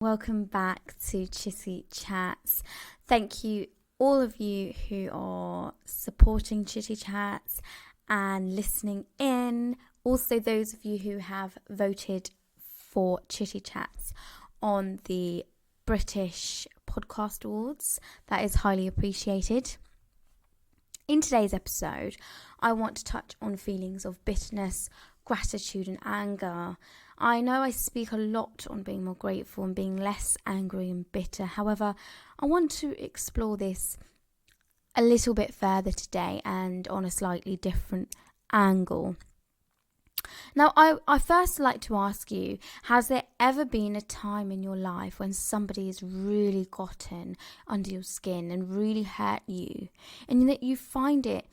Welcome back to Chitty Chats. Thank you, all of you who are supporting Chitty Chats and listening in. Also, those of you who have voted for Chitty Chats on the British Podcast Awards. That is highly appreciated. In today's episode, I want to touch on feelings of bitterness, gratitude and anger. I know I speak a lot on being more grateful and being less angry and bitter. However, I want to explore this a little bit further today and on a slightly different angle. Now, I first like to ask you, has there ever been a time in your life when somebody has really gotten under your skin and really hurt you, and that you find it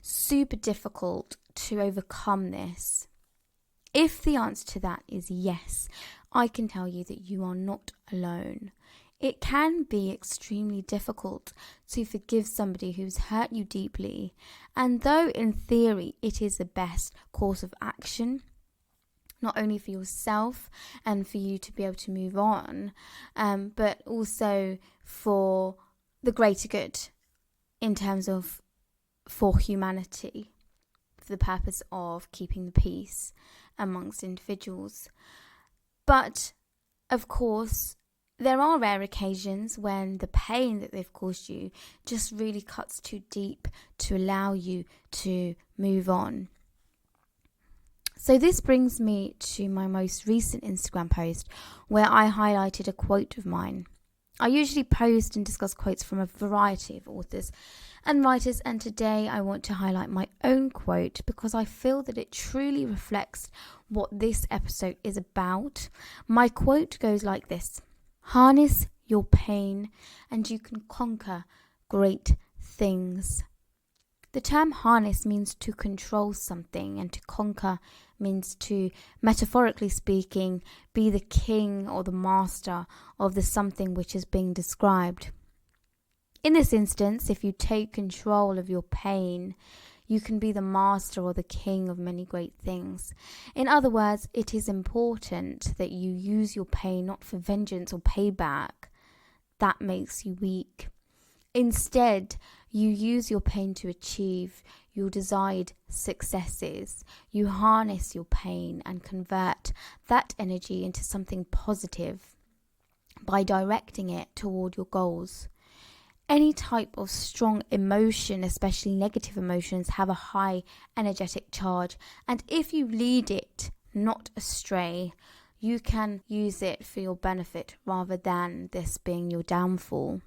super difficult to overcome this? If the answer to that is yes, I can tell you that you are not alone. It can be extremely difficult to forgive somebody who's hurt you deeply, and though in theory it is the best course of action, not only for yourself and for you to be able to move on, but also for the greater good in terms of for humanity, for the purpose of keeping the peace amongst individuals. But of course, there are rare occasions when the pain that they've caused you just really cuts too deep to allow you to move on. So this brings me to my most recent Instagram post where I highlighted a quote of mine. I usually post and discuss quotes from a variety of authors and writers, and today I want to highlight my own quote because I feel that it truly reflects what this episode is about. My quote goes like this: harness your pain and you can conquer great things. The term harness means to control something, and to conquer means to, metaphorically speaking, be the king or the master of the something which is being described. In this instance, if you take control of your pain, you can be the master or the king of many great things. In other words, it is important that you use your pain not for vengeance or payback. That makes you weak. Instead, you use your pain to achieve your desired successes. You harness your pain and convert that energy into something positive by directing it toward your goals. Any type of strong emotion, especially negative emotions, have a high energetic charge, and if you lead it not astray, you can use it for your benefit rather than this being your downfall.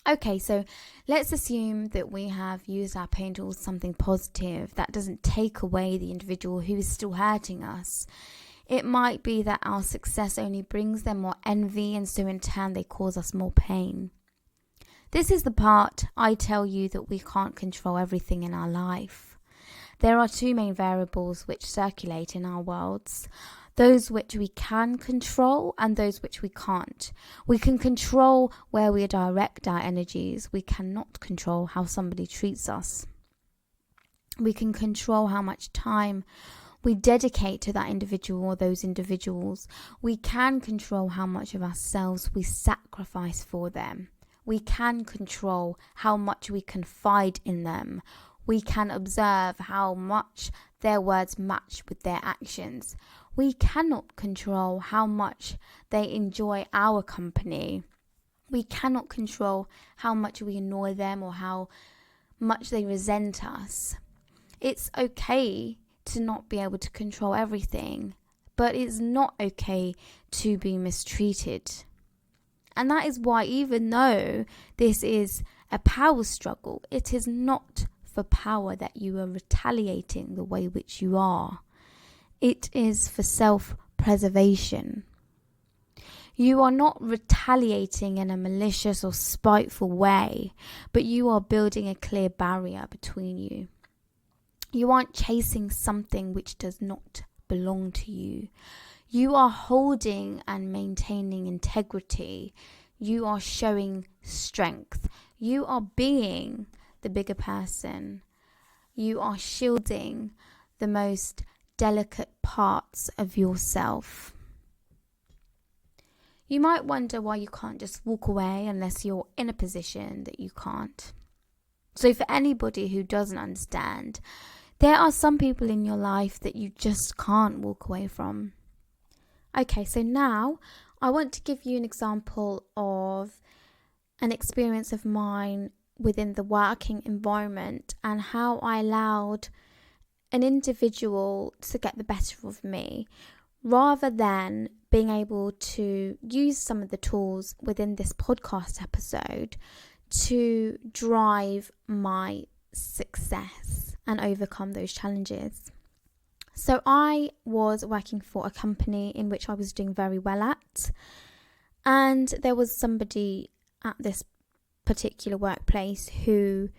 Okay, so let's assume that we have used our pain towards something positive. That doesn't take away the individual who is still hurting us. It might be that our success only brings them more envy, and so in turn they cause us more pain. This is the part I tell you that we can't control everything in our life. There are two main variables which circulate in our worlds: those which we can control and those which we can't. We can control where we direct our energies. We cannot control how somebody treats us. We can control how much time we dedicate to that individual or those individuals. We can control how much of ourselves we sacrifice for them. We can control how much we confide in them. We can observe how much their words match with their actions. We cannot control how much they enjoy our company. We cannot control how much we annoy them or how much they resent us. It's okay to not be able to control everything, but it's not okay to be mistreated. And that is why, even though this is a power struggle, it is not for power that you are retaliating the way which you are. It is for self-preservation. You are not retaliating in a malicious or spiteful way, but you are building a clear barrier between you. You aren't chasing something which does not belong to you. You are holding and maintaining integrity. You are showing strength. You are being the bigger person. You are shielding the most delicate parts of yourself. You might wonder why you can't just walk away unless you're in a position that you can't. So for anybody who doesn't understand, there are some people in your life that you just can't walk away from. Okay, so now I want to give you an example of an experience of mine within the working environment and how I allowed an individual to get the better of me, rather than being able to use some of the tools within this podcast episode to drive my success and overcome those challenges. So I was working for a company in which I was doing very well at, and there was somebody at this particular workplace who,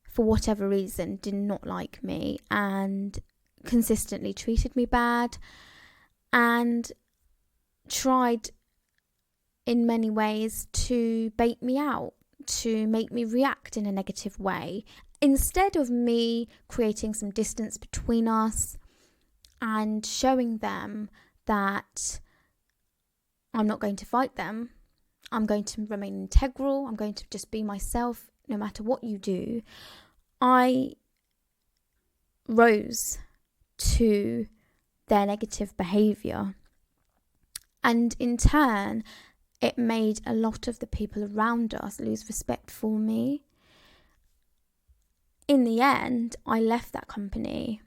for whatever reason, did not like me and consistently treated me bad and tried in many ways to bait me out, to make me react in a negative way, instead of me creating some distance between us and showing them that I'm not going to fight them. I'm going to remain integral. I'm going to just be myself no matter what you do. I rose to their negative behaviour, and in turn it made a lot of the people around us lose respect for me. In the end, I left that company,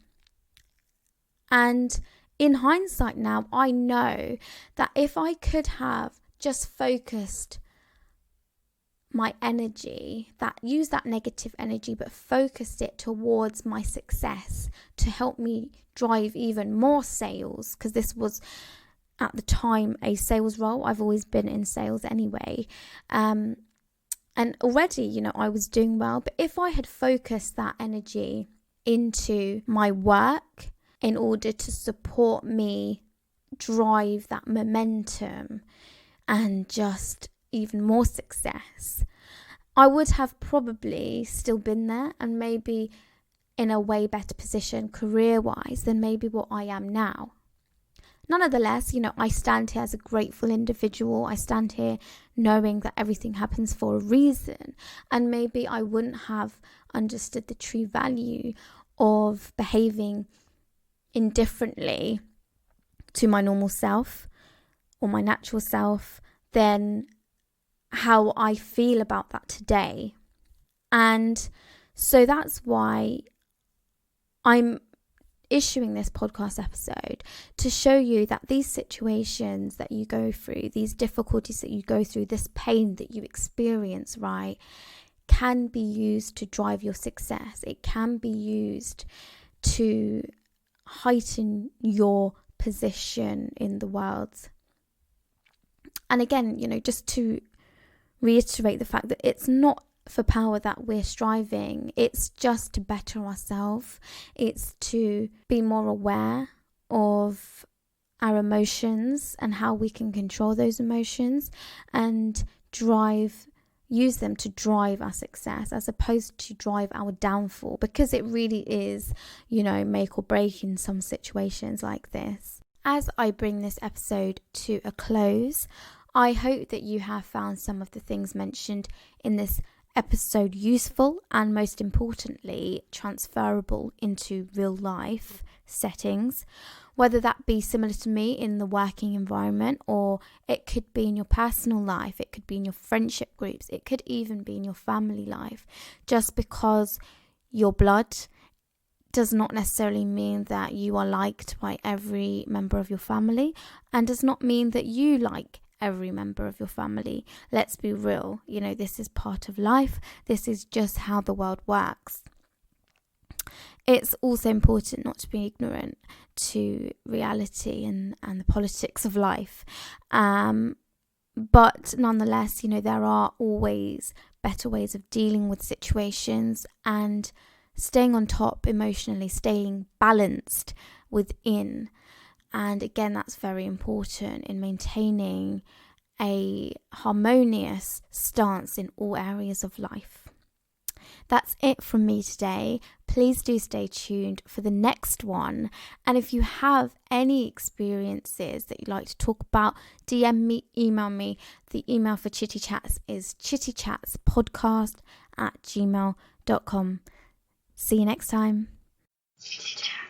and in hindsight now, I know that if I could have just focused my energy, use that negative energy, but focused it towards my success to help me drive even more sales, because this was at the time a sales role. I've always been in sales anyway. And already, I was doing well. But if I had focused that energy into my work in order to support me drive that momentum and just even more success, I would have probably still been there and maybe in a way better position career-wise than maybe what I am now. Nonetheless, I stand here as a grateful individual. I stand here knowing that everything happens for a reason, and maybe I wouldn't have understood the true value of behaving indifferently to my normal self or my natural self than how I feel about that today. And so that's why I'm issuing this podcast episode, to show you that these situations that you go through, these difficulties that you go through, this pain that you experience, right, can be used to drive your success. It can be used to heighten your position in the world. And again, just to reiterate the fact that it's not for power that we're striving, it's just to better ourselves. It's to be more aware of our emotions and how we can control those emotions and use them to drive our success as opposed to drive our downfall, because it really is, make or break in some situations like this. As I bring this episode to a close, I hope that you have found some of the things mentioned in this episode useful and, most importantly, transferable into real life settings, whether that be similar to me in the working environment, or it could be in your personal life, it could be in your friendship groups, it could even be in your family life. Just because you're blood does not necessarily mean that you are liked by every member of your family, and does not mean that you like every member of your family. Let's be real, this is part of life. This is just how the world works. It's also important not to be ignorant to reality and the politics of life. But nonetheless, there are always better ways of dealing with situations and staying on top emotionally, staying balanced within. And again, that's very important in maintaining a harmonious stance in all areas of life. that's it from me today. Please do stay tuned for the next one. And if you have any experiences that you'd like to talk about, DM me, email me. The email for Chitty Chats is chittychatspodcast@gmail.com. See you next time. Chitty Chats.